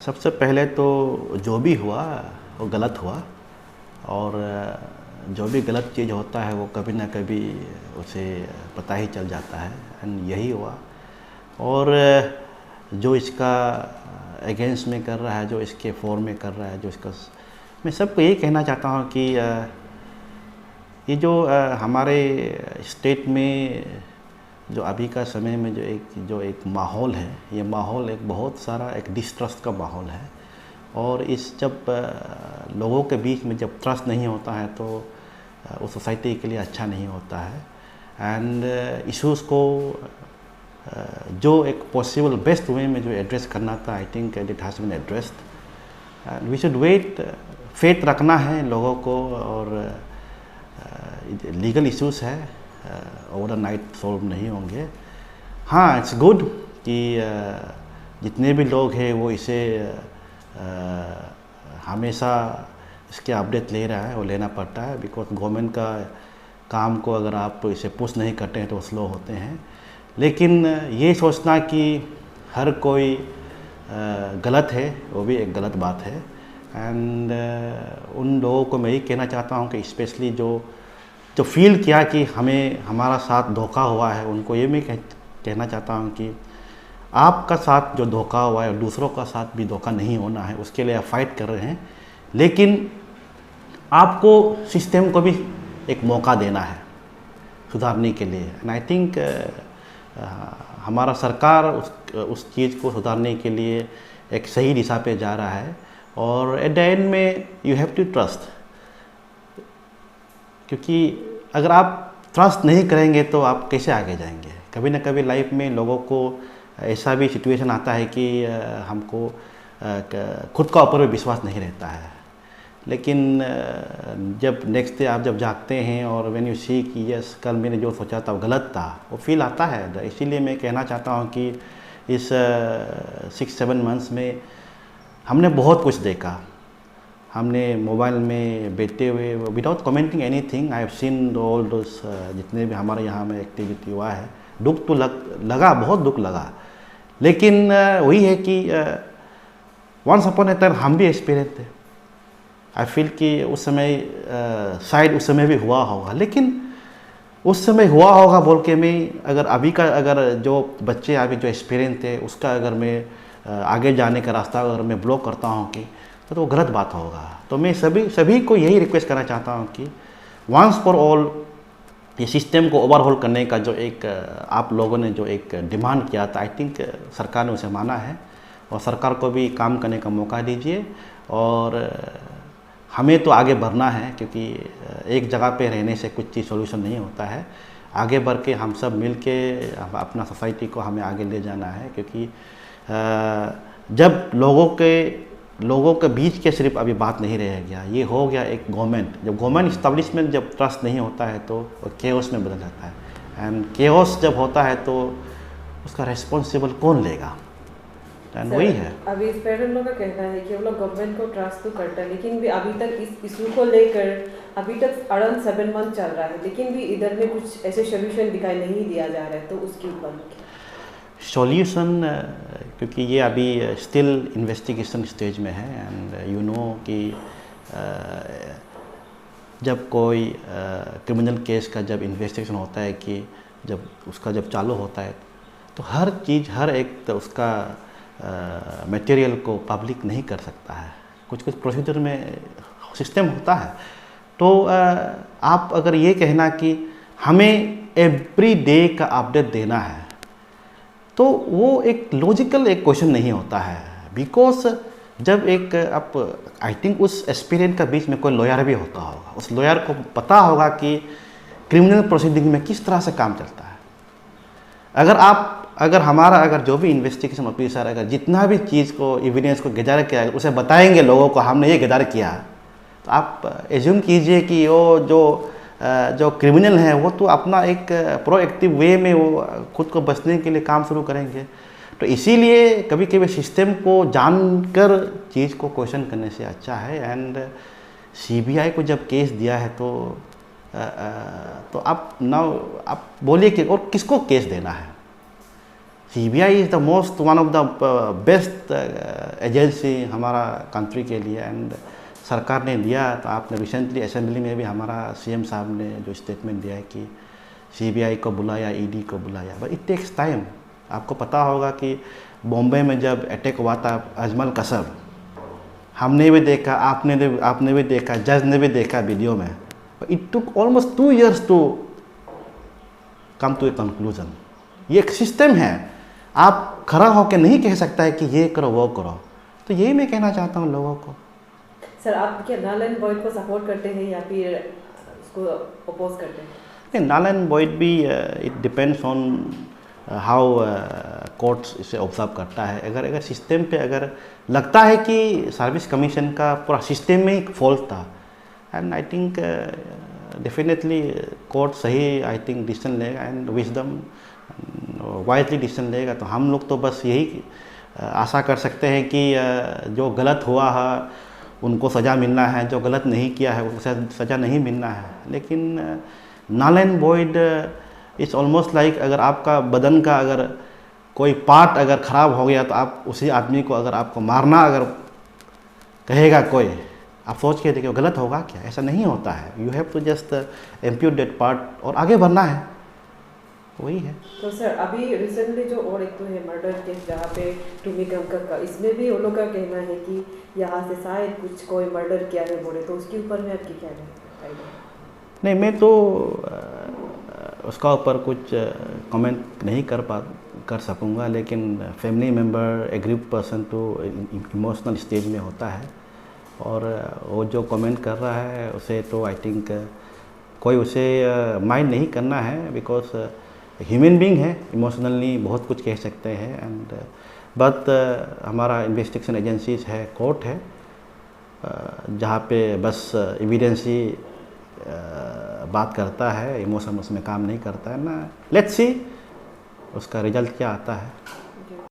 सबसे पहले तो जो भी हुआ वो गलत हुआ। और जो भी गलत चीज़ होता है वो कभी ना कभी उसे पता ही चल जाता है। एंड यही हुआ। और जो इसका अगेंस्ट में कर रहा है, जो इसके फॉर में कर रहा है, जो इसका, मैं सबको यही कहना चाहता हूँ कि ये जो हमारे स्टेट में जो अभी का समय में जो एक माहौल है, ये माहौल एक बहुत सारा एक डिस्ट्रस्ट का माहौल है। और इस जब लोगों के बीच में जब ट्रस्ट नहीं होता है तो उस सोसाइटी के लिए अच्छा नहीं होता है। एंड इश्यूज़ को जो एक पॉसिबल बेस्ट वे में जो एड्रेस करना था, I think it has been addressed. And we should wait, faith रखना है लोगों को। और लीगल इश्यूज़ है, ओवर नाइट सॉल्व नहीं होंगे। हाँ, इट्स गुड कि जितने भी लोग हैं वो इसे हमेशा इसके अपडेट ले रहा है, वो लेना पड़ता है। बिकॉज गवर्नमेंट का काम को अगर आप इसे पुश नहीं करते हैं तो स्लो होते हैं। लेकिन ये सोचना कि हर कोई गलत है, वो भी एक गलत बात है। एंड उन लोगों को मैं ये कहना चाहता हूँ कि स्पेशली जो फील किया कि हमें हमारा साथ धोखा हुआ है, उनको ये मैं कहना चाहता हूँ कि आपका साथ जो धोखा हुआ है, दूसरों का साथ भी धोखा नहीं होना है, उसके लिए आप फाइट कर रहे हैं। लेकिन आपको सिस्टम को भी एक मौका देना है सुधारने के लिए। एंड आई थिंक हमारा सरकार उस चीज़ को सुधारने के लिए एक सही दिशा पे जा रहा है। और एट द एंड में यू हैव टू ट्रस्ट, क्योंकि अगर आप ट्रस्ट नहीं करेंगे तो आप कैसे आगे जाएंगे। कभी ना कभी लाइफ में लोगों को ऐसा भी सिचुएशन आता है कि हमको खुद का ऊपर भी विश्वास नहीं रहता है। लेकिन जब नेक्स्ट डे आप जब जागते हैं और व्हेन यू सी कि यस, कल मैंने जो सोचा था वो गलत था, वो फील आता है। इसीलिए मैं कहना चाहता हूँ कि इस 6-7 मंथ्स में हमने बहुत कुछ देखा। हमने मोबाइल में बैठते हुए without commenting anything, I have seen all those, जितने भी हमारे यहाँ में एक्टिविटी हुआ है। दुख तो लगा, बहुत दुख लगा। लेकिन वही है कि वंस अपॉन ए टाइम हम भी एक्सपीरियंस थे। आई फील कि उस समय शायद उस समय भी हुआ होगा, लेकिन उस समय हुआ होगा बोल के मैं अगर जो बच्चे अभी जो एक्सपीरियंस थे उसका अगर मैं आगे जाने का रास्ता अगर मैं ब्लॉक करता हूँ कि तो वो गलत बात होगा। तो मैं सभी को यही रिक्वेस्ट करना चाहता हूँ कि वंस फॉर ऑल ये सिस्टम को ओवरहॉल करने का जो एक आप लोगों ने जो एक डिमांड किया था, आई थिंक सरकार ने उसे माना है। और सरकार को भी काम करने का मौका दीजिए। और हमें तो आगे बढ़ना है, क्योंकि एक जगह पे रहने से कुछ चीज़ सोल्यूशन नहीं होता है। आगे बढ़ के हम सब मिल के अपना सोसाइटी को हमें आगे ले जाना है। क्योंकि जब लोगों के बीच के सिर्फ अभी बात नहीं रह गया, ये हो गया एक गवर्नमेंट। जब गवर्नमेंट इस्टेब्लिशमेंट जब ट्रस्ट नहीं होता है तो वो केओस में बदल जाता है। एंड केओस जब होता है तो उसका रिस्पॉन्सिबल कौन लेगा? एंड वही है। अभी इस पेरेंट लोग का कहना है कि वो लोग गवर्नमेंट को ट्रस्ट तो करता है, लेकिन भी अभी तक इस इशू को लेकर अभी तक अराउंड 7 मंथ चल रहा है, लेकिन भी इधर में कुछ ऐसे सोल्यूशन दिखाई नहीं दिया जा रहा है। तो उसके ऊपर सॉल्यूशन, क्योंकि ये अभी स्टिल इन्वेस्टिगेशन स्टेज में है। एंड यू नो कि जब कोई क्रिमिनल केस का जब इन्वेस्टिगेशन होता है, कि जब उसका जब चालू होता है तो हर चीज़, हर एक तो उसका मटेरियल को पब्लिक नहीं कर सकता है। कुछ प्रोसीजर में सिस्टम होता है। तो आप अगर ये कहना कि हमें एवरी डे का अपडेट देना है, तो वो एक लॉजिकल एक क्वेश्चन नहीं होता है। बिकॉज जब एक आप, आई थिंक उस एस्पिरेंट का बीच में कोई लॉयर भी होता होगा, उस लॉयर को पता होगा कि क्रिमिनल प्रोसीडिंग में किस तरह से काम चलता है। अगर जो भी इन्वेस्टिगेशन ऑफिसर अगर जितना भी चीज़ को, एविडेंस को गैदर किया, उसे बताएंगे लोगों को हमने ये गैदर किया, तो आप एज्यूम कीजिए कि वो जो क्रिमिनल है वो तो अपना एक प्रोएक्टिव वे में वो खुद को बचने के लिए काम शुरू करेंगे। तो इसीलिए कभी कभी सिस्टम को जानकर चीज़ को क्वेश्चन करने से अच्छा है। एंड सीबीआई को जब केस दिया है तो आप बोलिए कि और किसको केस देना है। CBI is the most one of the best agency हमारा कंट्री के लिए, एंड सरकार ने दिया। तो आपने रिसेंटली असेंबली में भी हमारा सीएम साहब ने जो स्टेटमेंट दिया है कि सीबीआई को बुलाया, ईडी को बुलाया, बट इट टेक्स टाइम। आपको पता होगा कि बॉम्बे में जब अटैक हुआ था अजमल कसब, हमने भी देखा, आपने भी देखा, जज ने भी देखा वीडियो में, it took almost 2 years to come to a conclusion. ये एक सिस्टम है, आप खड़ा होकर नहीं कह सकता है कि ये करो वो करो। तो यही मैं कहना चाहता हूँ लोगों को। सर, आप क्या नल एंड वॉइड को सपोर्ट करते हैं या फिर उसको अपोज करते हैं? नहीं, नल एंड वॉइड भी it depends on how courts इसे ऑब्जर्व करता है। अगर सिस्टम पे अगर लगता है कि सर्विस कमीशन का पूरा सिस्टम में एक फॉल्ट था, and I think definitely court सही आई थिंक डिसीजन लेगा एंड विजडम वाइजली डिसीजन लेगा। तो हम लोग तो बस यही आशा कर सकते हैं कि जो गलत हुआ है उनको सज़ा मिलना है, जो गलत नहीं किया है उनको सज़ा नहीं मिलना है। लेकिन null and void it's almost like अगर आपका बदन का अगर कोई पार्ट अगर ख़राब हो गया तो आप उसी आदमी को अगर आपको मारना अगर कहेगा कोई, आप सोच के देखिए गलत होगा क्या? ऐसा नहीं होता है। You have to just amputate that part और आगे बढ़ना है, वही है। तो सर, अभी रिसेंटली जो और एक तो है मर्डर केस जहाँ पे टूमी गंगकर का, इसमें भी उन लोग का कहना है कि यहाँ से शायद कुछ कोई मर्डर किया है बोले, तो उसके ऊपर में आपकी क्या राय है? नहीं, मैं तो उसका ऊपर कुछ कमेंट नहीं कर सकूँगा, लेकिन फैमिली मेम्बर ए ग्रुप पर्सन तो इमोशनल स्टेज में होता है, और वो जो कमेंट कर रहा है उसे तो आई थिंक कोई उसे माइंड नहीं करना है, बिकॉज ह्यूमन बीइंग है, इमोशनली बहुत कुछ कह सकते हैं। एंड बट हमारा इन्वेस्टिगेशन एजेंसीज है, कोर्ट है, जहाँ पे बस एविडेंस ही बात करता है, इमोशन उसमें काम नहीं करता है ना। लेट्स सी उसका रिजल्ट क्या आता है।